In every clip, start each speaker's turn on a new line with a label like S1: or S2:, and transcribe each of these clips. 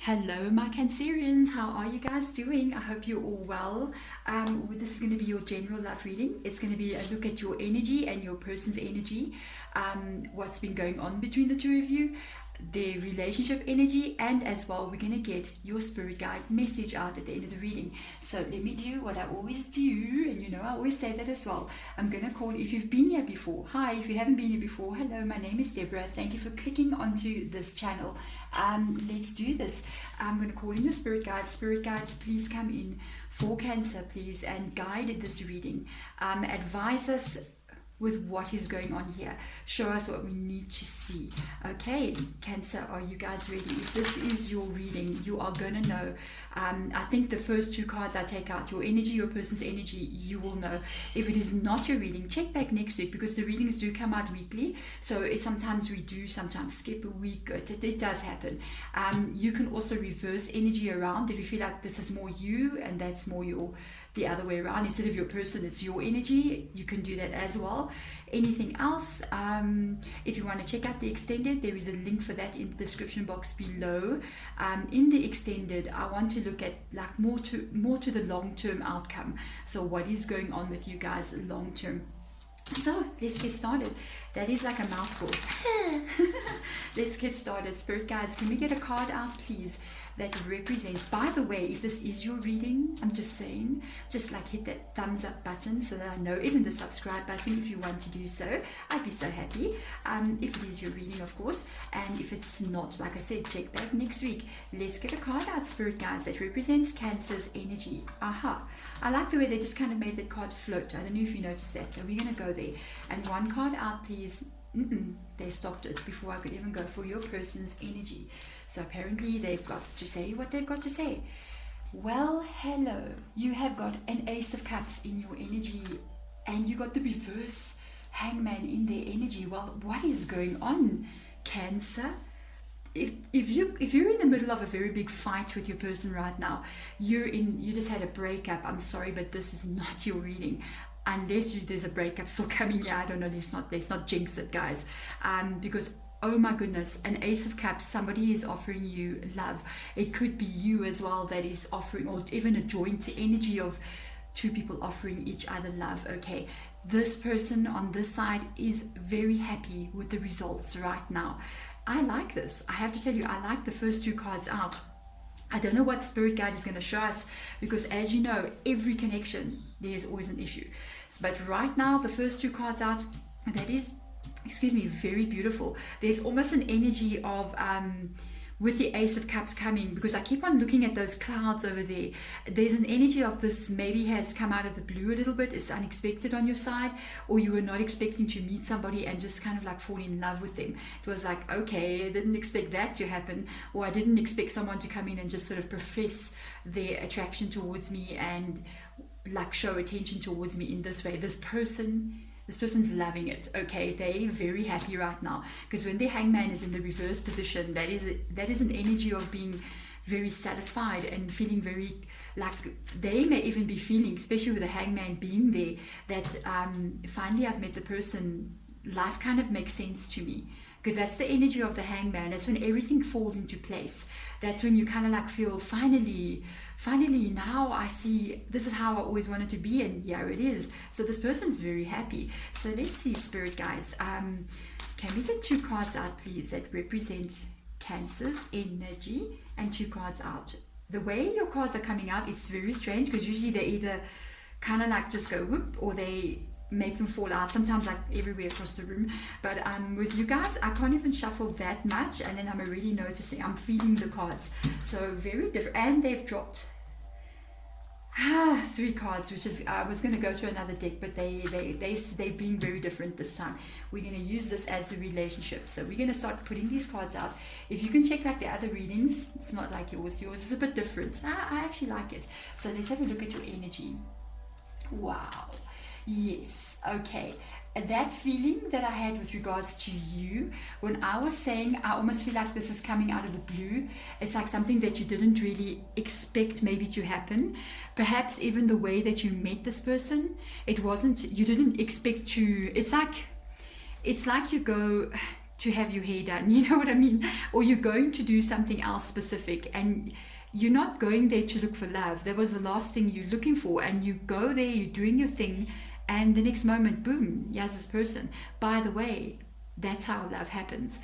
S1: Hello, my Cancerians. How are you guys doing? I hope you're all well. This is going to be your general love reading. It's going to be a look at your energy and your person's energy, what's been going on between the two of you, their relationship energy, and as well, we're going to get your spirit guide message out at the end of the reading. So let me do what I always do, and you know I always say that as well. I'm going to call, if you've been here before, hi. If you haven't been here before, hello, my name is Deborah. Thank you for clicking onto this channel. Let's do this. I'm going to call in your spirit guides. Spirit guides, please come in for Cancer, please, and guide this reading. Advise us with what is going on here. Show us what we need to see. Okay, Cancer, are you guys ready? If this is your reading, you are gonna know. I think the first two cards I take out, your energy, your person's energy, you will know. If it is not your reading, check back next week, because the readings do come out weekly. So it's sometimes we do, sometimes skip a week. It does happen. You can also reverse energy around if you feel like this is more you and that's more the other way around. Instead of your person, it's your energy. You can do that as well. Anything else, if you want to check out the extended, there is a link for that in the description box below. In the extended, I want to look at like more to the long-term outcome. So what is going on with you guys long term? So let's get started. That is like a mouthful. Let's get started. Spirit guides, can we get a card out, please, that represents, by the way, if this is your reading, I'm just saying, just like hit that thumbs up button so that I know, even the subscribe button if you want to do so. I'd be so happy. If it is your reading, of course, and if it's not, like I said, check back next week. Let's get a card out, Spirit guides, that represents Cancer's energy. Aha. I like the way they just kind of made that card float. I don't know if you noticed that. So we're going to go there. And one card out, please. They stopped it before I could even go for your person's energy. So apparently they've got to say what they've got to say. Well, hello. You have got an Ace of Cups in your energy, and you got the reverse Hangman in their energy. Well, what is going on, Cancer? If you're in the middle of a very big fight with your person right now, you just had a breakup. I'm sorry, but this is not your reading. Unless there's a breakup still coming. Yeah, I don't know. Let's not jinx it, guys. Because oh my goodness, an Ace of Cups, somebody is offering you love. It could be you as well that is offering, or even a joint energy of two people offering each other love. Okay, this person on this side is very happy with the results right now. I like this. I have to tell you, I like the first two cards out. I don't know what Spirit Guide is going to show us, because as you know, every connection, there's always an issue. But right now, the first two cards out, that is, excuse me, very beautiful. There's almost an energy of, with the Ace of Cups coming, because I keep on looking at those clouds over there. There's an energy of this maybe has come out of the blue a little bit. It's unexpected on your side, or you were not expecting to meet somebody and just kind of like fall in love with them. It was like, okay, I didn't expect that to happen, or I didn't expect someone to come in and just sort of profess their attraction towards me and like show attention towards me in this way. This person's loving it. Okay, they're very happy right now, because when their Hangman is in the reverse position, that is an energy of being very satisfied and feeling very like they may even be feeling, especially with the Hangman being there, that finally I've met the person. Life kind of makes sense to me, because that's the energy of the Hangman. That's when everything falls into place. That's when you kind of like feel finally now I see this is how I always wanted to be, and here it is. So this person's very happy. So let's see, Spirit Guides, can we get two cards out, please, that represent Cancer's energy, and two cards out? The way your cards are coming out, it's very strange, because usually they either kind of like just go whoop, or they make them fall out, sometimes like everywhere across the room. But with you guys, I can't even shuffle that much, and then I'm already noticing, I'm feeling the cards. So very different. And they've dropped three cards, which is, I was going to go to another deck, but they're being very different this time. We're going to use this as the relationship. So we're going to start putting these cards out. If you can check like the other readings, it's not like yours is a bit different. I actually like it. So let's have a look at your energy. Wow. Yes, okay. That feeling that I had with regards to you, when I was saying I almost feel like this is coming out of the blue, it's like something that you didn't really expect maybe to happen. Perhaps even the way that you met this person, you didn't expect to, it's like you go, to have your hair done, you know what I mean? Or you're going to do something else specific, and you're not going there to look for love. That was the last thing you're looking for, and you go there, you're doing your thing, and the next moment, boom, here's this person. By the way, that's how love happens.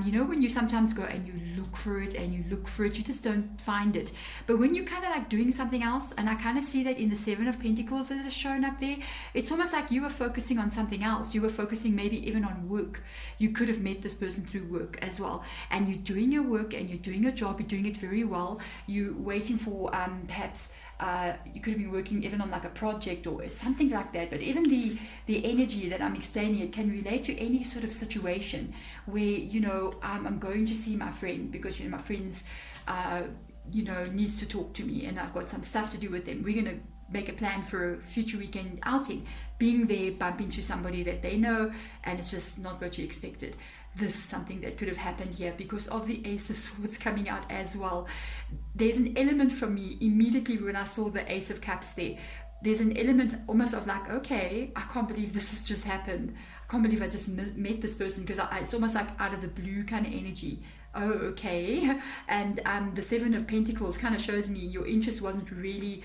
S1: You know, when you sometimes go and you look for it and you look for it, you just don't find it. But when you're kind of like doing something else, and I kind of see that in the Seven of Pentacles that is shown up there, it's almost like you were focusing on something else. You were focusing maybe even on work. You could have met this person through work as well. And you're doing your work and you're doing your job, you're doing it very well. You're waiting for perhaps you could have been working even on like a project or something like that. But even the energy that I'm explaining, it can relate to any sort of situation where, you know, I'm going to see my friend because, you know, my friend's you know, needs to talk to me and I've got some stuff to do with them. We're going to make a plan for a future weekend outing. Being there, bump into somebody that they know, and it's just not what you expected. This is something that could have happened here because of the Ace of Swords coming out as well. There's an element from me immediately when I saw the Ace of Cups there. There's an element almost of like, okay, I can't believe this has just happened. I can't believe I just met this person, because it's almost like out of the blue kind of energy. Oh, okay. And the Seven of Pentacles kind of shows me your interest wasn't really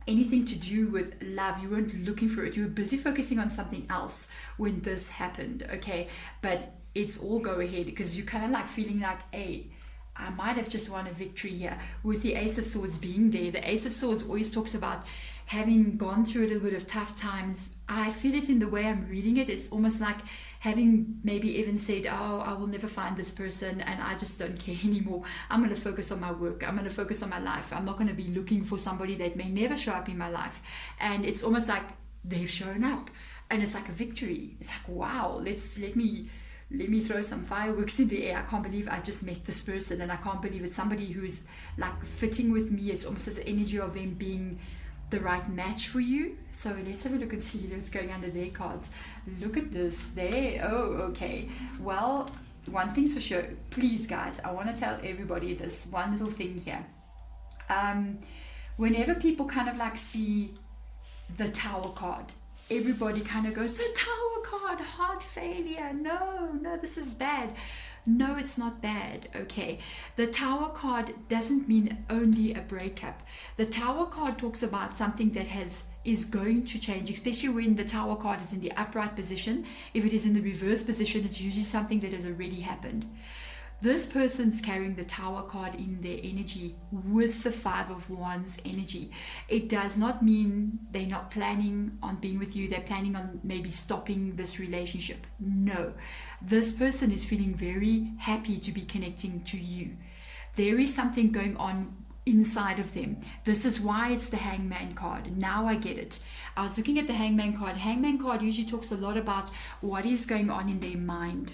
S1: anything to do with love. You weren't looking for it. You were busy focusing on something else when this happened, okay? But it's all go ahead, because you're kind of like feeling like, hey, I might have just won a victory here. With the Ace of Swords being there, the Ace of Swords always talks about having gone through a little bit of tough times. I feel it in the way I'm reading it. It's almost like having maybe even said, oh, I will never find this person and I just don't care anymore. I'm going to focus on my work. I'm going to focus on my life. I'm not going to be looking for somebody that may never show up in my life. And it's almost like they've shown up and it's like a victory. It's like, wow, let me throw some fireworks in the air. I can't believe I just met this person, and I can't believe it's somebody who's like fitting with me. It's almost as an energy of them being the right match for you. So let's have a look and see what's going under their cards. Look at this there. Oh, okay. Well, one thing's for sure. Please, guys, I want to tell everybody this one little thing here. Whenever people kind of like see the Tower card, everybody kind of goes, the Tower card, heart failure. No, this is bad. No, it's not bad, okay? The Tower card doesn't mean only a breakup. The Tower card talks about something that is going to change, especially when the Tower card is in the upright position. If it is in the reverse position, it's usually something that has already happened. This person's carrying the Tower card in their energy with the Five of Wands energy. It does not mean they're not planning on being with you. They're planning on maybe stopping this relationship. No. This person is feeling very happy to be connecting to you. There is something going on inside of them. This is why it's the Hangman card. Now I get it. I was looking at the Hangman card. Hangman card usually talks a lot about what is going on in their mind.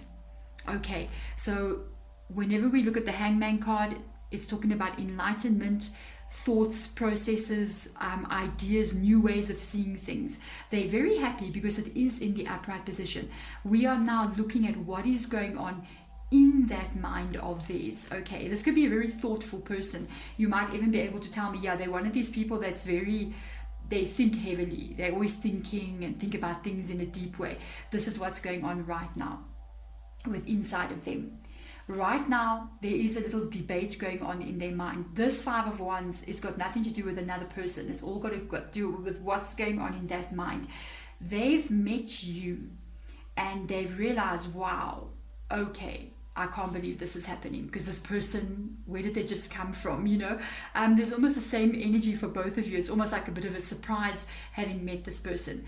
S1: Okay, so whenever we look at the Hangman card, it's talking about enlightenment, thoughts, processes, ideas, new ways of seeing things. They're very happy because it is in the upright position. We are now looking at what is going on in that mind of theirs. Okay, this could be a very thoughtful person. You might even be able to tell me, yeah, they're one of these people that's very, they think heavily. They're always thinking and think about things in a deep way. This is what's going on right now with inside of them. Right now, there is a little debate going on in their mind. This Five of Wands has got nothing to do with another person. It's all got to do with what's going on in that mind. They've met you and they've realized, wow, okay, I can't believe this is happening, because this person, where did they just come from, you know? There's almost the same energy for both of you. It's almost like a bit of a surprise having met this person.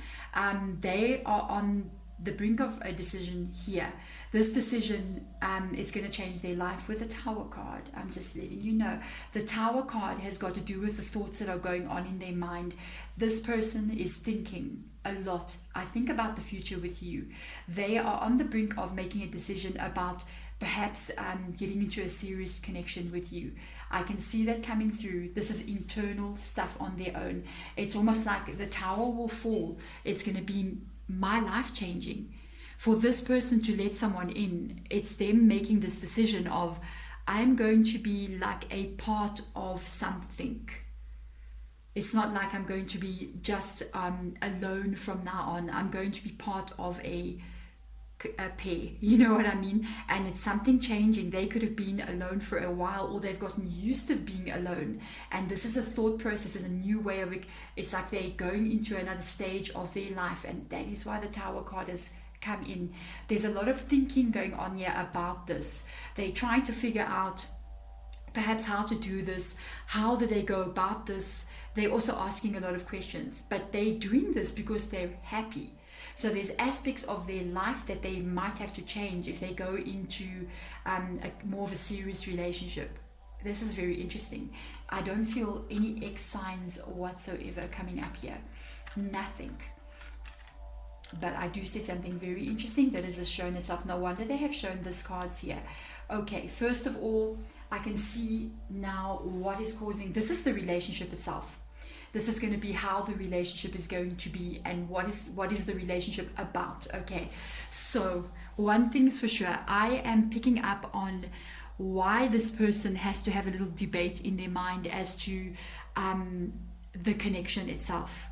S1: They are on the brink of a decision here. This decision is going to change their life with the Tower card. I'm just letting you know. The Tower card has got to do with the thoughts that are going on in their mind. This person is thinking a lot. I think about the future with you. They are on the brink of making a decision about perhaps getting into a serious connection with you. I can see that coming through. This is internal stuff on their own. It's almost like the Tower will fall. It's going to be my life changing. For this person to let someone in, it's them making this decision of, I'm going to be like a part of something. It's not like I'm going to be just alone from now on. I'm going to be part of a pair, you know what I mean? And it's something changing. They could have been alone for a while, or they've gotten used to being alone, and this is a thought process, is a new way of it. It's like they're going into another stage of their life, and that is why the Tower card has come in. There's a lot of thinking going on here about this. They're trying to figure out perhaps how to do this, how do they go about this. They're also asking a lot of questions, but they're doing this because they're happy. So there's aspects of their life that they might have to change if they go into more of a serious relationship. This is very interesting. I don't feel any X signs whatsoever coming up here. Nothing. But I do see something very interesting that has shown itself. No wonder they have shown these cards here. Okay, first of all, I can see now what is causing. This is the relationship itself. This is going to be how the relationship is going to be, and what is the relationship about. Okay, so one thing's for sure, I am picking up on why this person has to have a little debate in their mind as to the connection itself.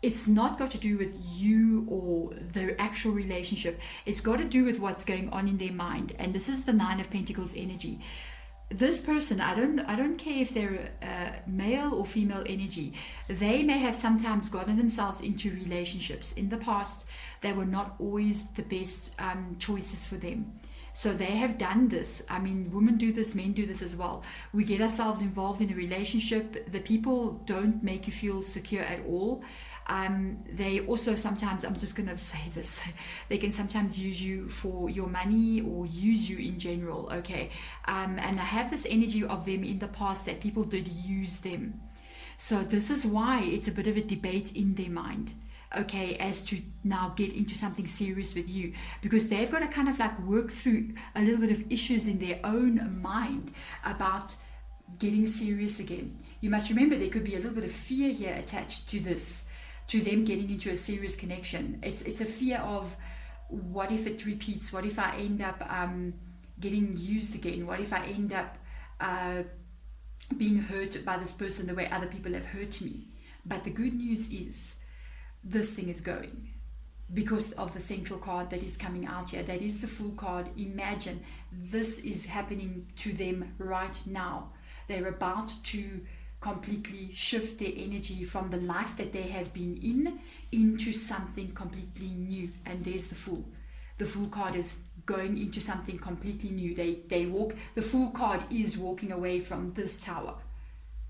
S1: It's not got to do with you or the actual relationship. It's got to do with what's going on in their mind. And this is the Nine of Pentacles energy. This person, I don't care if they're male or female energy, they may have sometimes gotten themselves into relationships in the past that were not always the best choices for them. So they have done this. I mean, women do this, men do this as well. We get ourselves involved in a relationship. The people don't make you feel secure at all. They also sometimes, I'm just going to say this, they can sometimes use you for your money or use you in general, okay? And I have this energy of them in the past that people did use them. So this is why it's a bit of a debate in their mind, okay, as to now get into something serious with you, because they've got to kind of like work through a little bit of issues in their own mind about getting serious again. You must remember there could be a little bit of fear here attached to this, to them getting into a serious connection. It's a fear of, what if it repeats? What if I end up getting used again? What if I end up being hurt by this person the way other people have hurt me? But the good news is this thing is going, because of the central card that is coming out here. That is the Fool card. Imagine this is happening to them right now. They're about to completely shift their energy from the life that they have been in into something completely new. And there's the Fool. The Fool card is going into something completely new. They walk, the Fool card is walking away from this tower.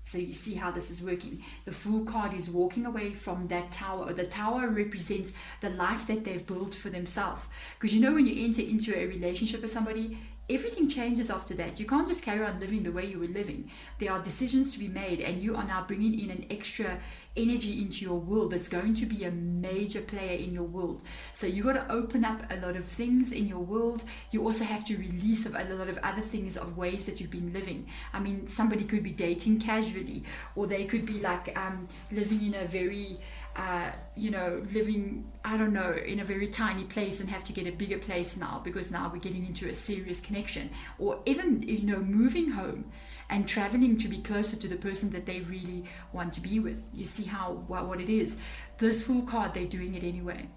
S1: So you see how this is working. The Fool card is walking away from that tower. The tower represents the life that they've built for themselves. Because you know, when you enter into a relationship with somebody, everything changes after that. You can't just carry on living the way you were living. There are decisions to be made, and you are now bringing in an extra energy into your world that's going to be a major player in your world. So you got to open up a lot of things in your world. You also have to release a lot of other things, of ways that you've been living. I mean, somebody could be dating casually, or they could be like living in a very living, I don't know, in a very tiny place and have to get a bigger place now, because now we're getting into a serious connection. Or even, moving home and traveling to be closer to the person that they really want to be with. You see what it is. This Fool card, they're doing it anyway.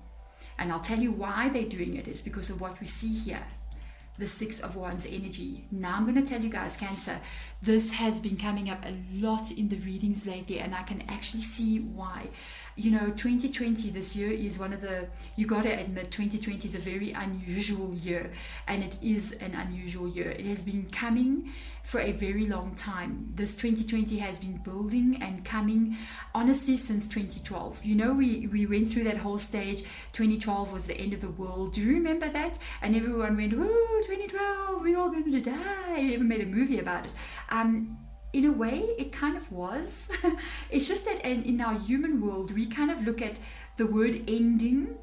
S1: And I'll tell you why they're doing it is because of what we see here. The Six of Wands energy. Now I'm going to tell you guys, Cancer, this has been coming up a lot in the readings lately, and I can actually see why. 2020, this year is one of the, you got to admit, 2020 is a very unusual year, and it is an unusual year. It has been coming for a very long time. This 2020 has been building and coming, honestly, since 2012. We went through that whole stage. 2012 was the end of the world. Do you remember that? And everyone went, oh, 2012, we're all going to die. I even made a movie about it. In a way, it kind of was. It's just that in our human world, we kind of look at the word ending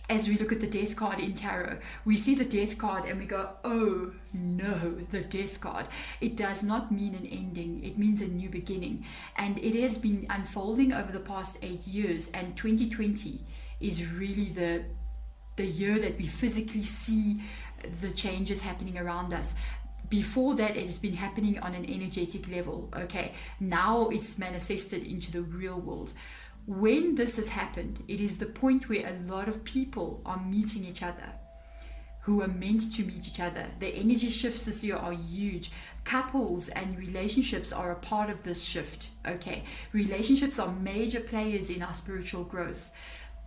S1: as we look at the Death card in tarot. We see the Death card and we go, oh no, the Death card. It does not mean an ending. It means a new beginning. And it has been unfolding over the past 8 years. And 2020 is really the year that we physically see the changes happening around us. Before that, it has been happening on an energetic level. Okay, now it's manifested into the real world. When this has happened, it is the point where a lot of people are meeting each other. who are meant to meet each other. The energy shifts this year are huge. Couples and relationships are a part of this shift. Okay, relationships are major players in our spiritual growth.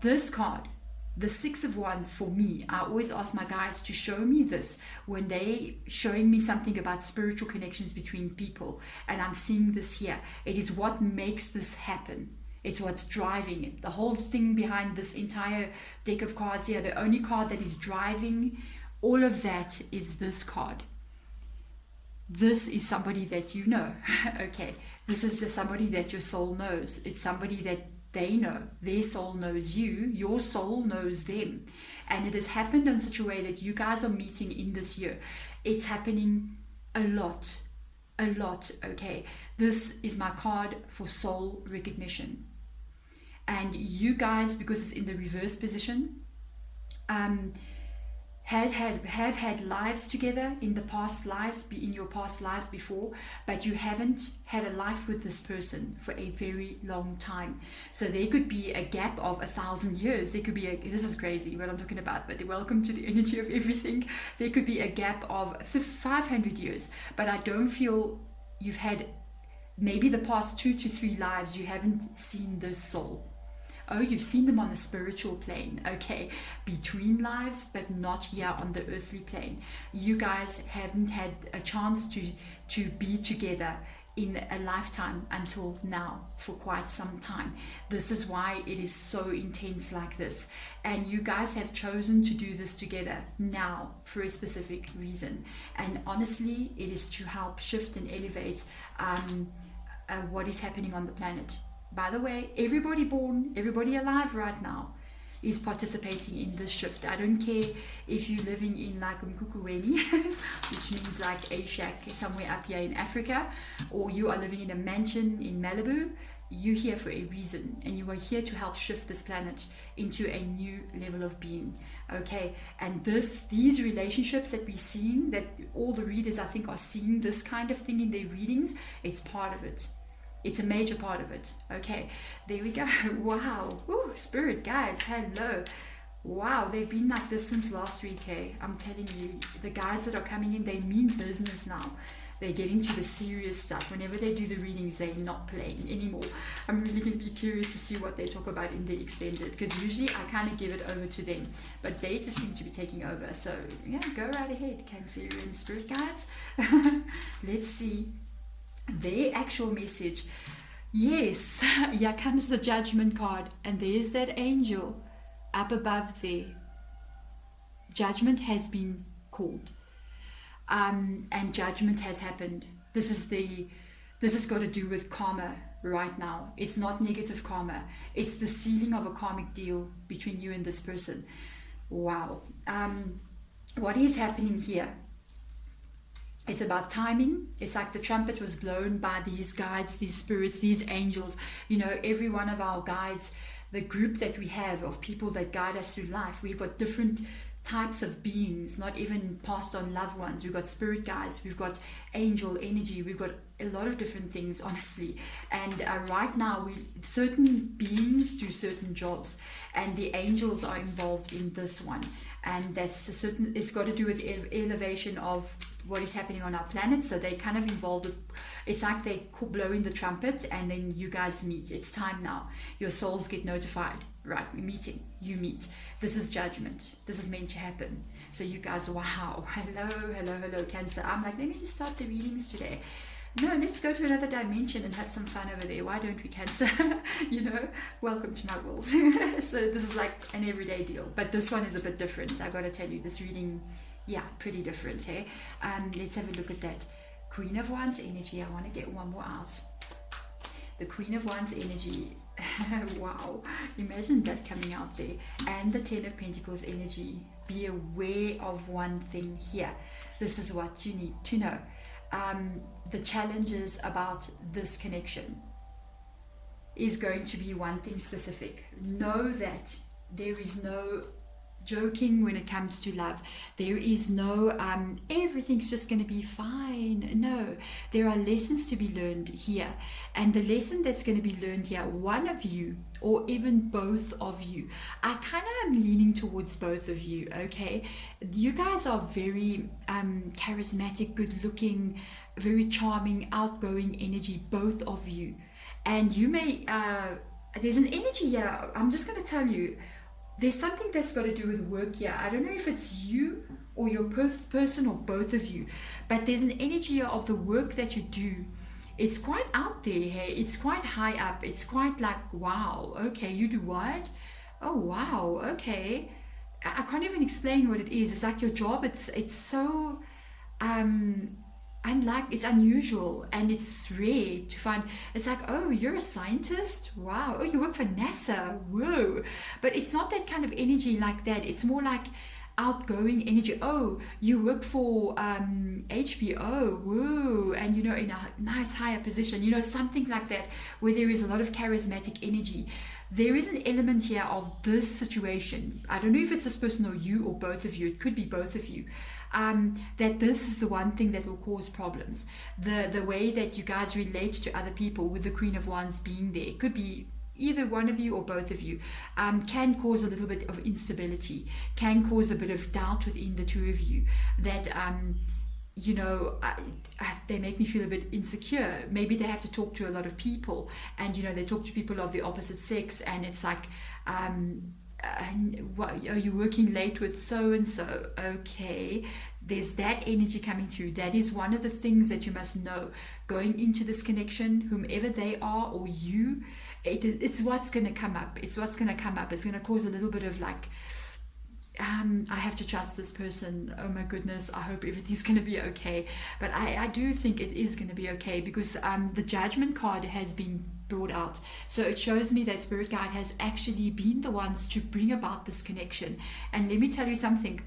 S1: This card, the Six of Wands, for me, I always ask my guides to show me this when they showing me something about spiritual connections between people, and I'm seeing this here. It is what makes this happen. It's what's driving it. The whole thing behind this entire deck of cards here, the only card that is driving all of that is this card. This is somebody that you know. Okay, this is just somebody that your soul knows. It's somebody that they know. Their soul knows you. Your soul knows them. And it has happened in such a way that you guys are meeting in this year. It's happening a lot. A lot. Okay, this is my card for soul recognition. And you guys, because it's in the reverse position, have had lives together in the past lives, in your past lives before, but you haven't had a life with this person for a very long time. So there could be a gap of 1,000 years. There could be this is crazy what I'm talking about, but welcome to the energy of everything. There could be a gap of 500 years, but I don't feel you've had maybe the past 2 to 3 lives you haven't seen this soul. Oh, you've seen them on the spiritual plane, okay, between lives, but not here on the earthly plane. You guys haven't had a chance to be together in a lifetime until now, for quite some time. This is why it is so intense like this. And you guys have chosen to do this together now for a specific reason. And honestly, it is to help shift and elevate what is happening on the planet. By the way, everybody born, everybody alive right now is participating in this shift. I don't care if you're living in like Mkukuweni, which means like a shack somewhere up here in Africa, or you are living in a mansion in Malibu. You're here for a reason, and you are here to help shift this planet into a new level of being. Okay, and these relationships that we're seeing, that all the readers I think are seeing this kind of thing in their readings, it's part of it. It's a major part of it. Okay, there we go. Wow. Ooh, spirit guides, hello. Wow, they've been like this since last week, hey? I'm telling you, the guides that are coming in, they mean business now. They're getting to the serious stuff. Whenever they do the readings, they're not playing anymore. I'm really going to be curious to see what they talk about in the extended, because usually I kind of give it over to them, but they just seem to be taking over. So yeah, go right ahead, Cancerian spirit guides. Let's see their actual message. Yes, here comes the Judgment card, and there's that angel up above there. Judgment has been called, and judgment has happened. This has got to do with karma right now. It's not negative karma. It's the sealing of a karmic deal between you and this person. Wow. What is happening here? It's about timing. It's like the trumpet was blown by these guides, these spirits, these angels. You know, every one of our guides, the group that we have of people that guide us through life, we've got different types of beings, not even passed on loved ones. We've got spirit guides, we've got angel energy, we've got a lot of different things, honestly. And right now, certain beings do certain jobs, and the angels are involved in this one. And it's got to do with elevation of what is happening on our planet. So they kind of involved with, it's like they blowing the trumpet, and then you guys meet. It's time now. Your souls get notified. Right, we're meeting. You meet. This is judgment. This is meant to happen. So you guys, wow. Hello, Cancer. I'm like, let me just start the readings today. No, let's go to another dimension and have some fun over there. Why don't we, Cancer? You know, welcome to my world. So this is like an everyday deal, but this one is a bit different. I gotta tell you, this reading, yeah, pretty different, hey? Let's have a look at that. Queen of Wands energy. I want to get one more out. The Queen of Wands energy. Wow, imagine that coming out there. And the Ten of Pentacles energy. Be aware of one thing here. This is what you need to know. The challenges about this connection is going to be one thing specific. Know that there is no joking when it comes to love. There is no everything's just going to be fine. No, there are lessons to be learned here, and the lesson that's going to be learned here, one of you or even both of you, I kind of am leaning towards both of you. Okay, you guys are very charismatic, good looking, very charming, outgoing energy, both of you. And you may there's an energy here, I'm just going to tell you, there's something that's got to do with work here. I don't know if it's you or your person or both of you, but there's an energy here of the work that you do. It's quite out there, hey? It's quite high up. It's quite like, wow, okay, you do what? Oh, wow, okay. I can't even explain what it is. It's like your job. It's so unlike, it's unusual and it's rare to find. It's like, oh, you're a scientist, wow. Oh, you work for NASA, whoa. But it's not that kind of energy like that. It's more like outgoing energy. Oh, you work for HBO, whoa, and you know, in a nice higher position, you know, something like that, where there is a lot of charismatic energy. There is an element here of this situation. I don't know if it's this person or you or both of you. It could be both of you. That this is the one thing that will cause problems. The way that you guys relate to other people, with the Queen of Wands being there, could be either one of you or both of you, can cause a little bit of instability, can cause a bit of doubt within the two of you, that you know, they make me feel a bit insecure. Maybe they have to talk to a lot of people, and you know, they talk to people of the opposite sex, and it's like, what, are you working late with so and so? Okay, there's that energy coming through. That is one of the things that you must know going into this connection, whomever they are or you. It's what's going to come up. It's what's going to come up. It's going to cause a little bit of like, I have to trust this person. Oh my goodness, I hope everything's going to be okay. But I do think it is going to be okay, because the Judgment card has been brought out. So it shows me that Spirit Guide has actually been the ones to bring about this connection. And let me tell you something.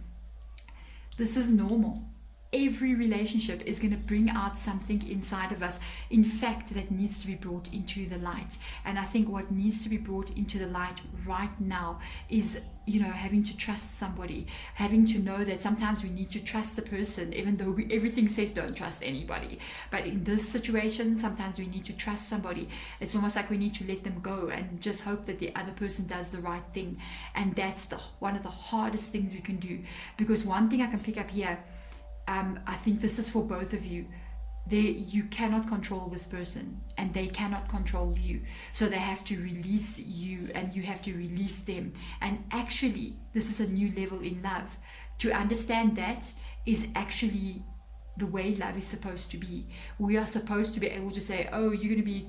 S1: This is normal. Every relationship is going to bring out something inside of us, in fact, that needs to be brought into the light. And I think what needs to be brought into the light right now is, you know, having to trust somebody, having to know that sometimes we need to trust a person, even though everything says don't trust anybody. But in this situation, sometimes we need to trust somebody. It's almost like we need to let them go and just hope that the other person does the right thing. And that's one of the hardest things we can do. Because one thing I can pick up here, I think this is for both of you. You cannot control this person, and they cannot control you. So they have to release you, and you have to release them. And actually, this is a new level in love. To understand that is actually the way love is supposed to be. We are supposed to be able to say, oh, you're going to be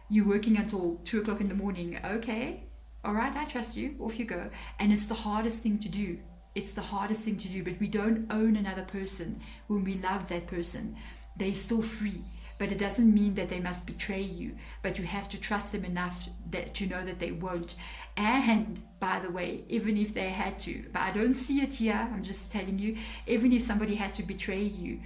S1: you're working until 2 o'clock in the morning. Okay, all right, I trust you. Off you go. And it's the hardest thing to do. It's the hardest thing to do, but we don't own another person when we love that person. They're still free, but it doesn't mean that they must betray you, but you have to trust them enough to know that they won't. And by the way, even if they had to, but I don't see it here, I'm just telling you, even if somebody had to betray you,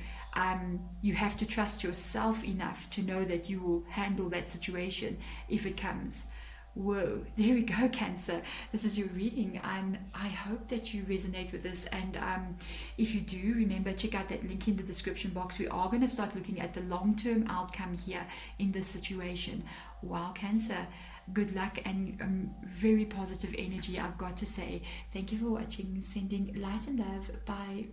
S1: you have to trust yourself enough to know that you will handle that situation if it comes. Whoa, there we go, Cancer. This is your reading. I hope that you resonate with this, and if you do, remember, check out that link in the description box. We are going to start looking at the long-term outcome here in this situation. Wow, Cancer, good luck and very positive energy, I've got to say. Thank you for watching. Sending light and love. Bye.